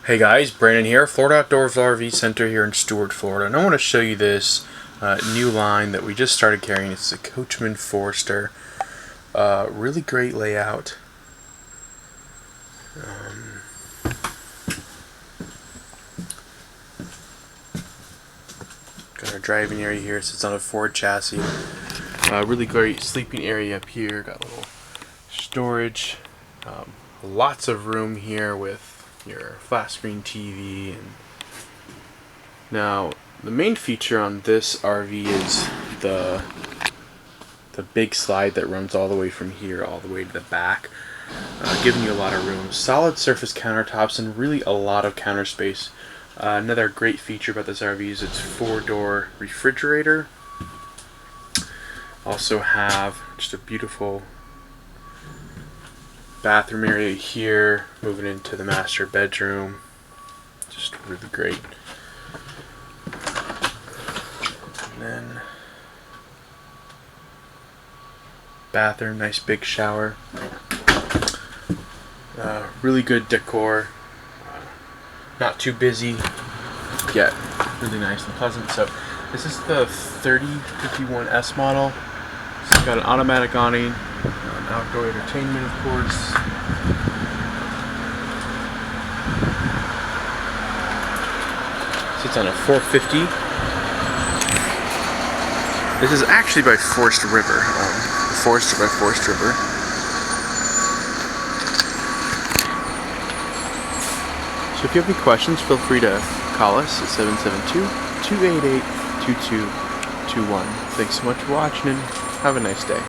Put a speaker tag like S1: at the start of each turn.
S1: Hey guys, Brandon here, Florida Outdoors RV Center here in Stuart, Florida, and I want to show you this new line that we just started carrying. It's the Coachmen Forester. Really great layout. Got our driving area here. It sits on a Ford chassis. Really great sleeping area up here. Got a little storage. Lots of room here with your flat screen TV. And now the main feature on this RV is the big slide that runs all the way from here all the way to the back, giving you a lot of room. Solid surface countertops and really a lot of counter space. Another great feature about this RV is its 4-door refrigerator. Also have just a beautiful bathroom area here, moving into the master bedroom. Just really great. And then bathroom, nice big shower. Really good decor. Not too busy, yet really nice and pleasant. So this is the 3051S model. It's got an automatic awning, outdoor entertainment, of course. Sits on a 450. This is actually by Forest River. Forester by Forest River. So if you have any questions, feel free to call us at 772-288-2221. Thanks so much for watching and have a nice day.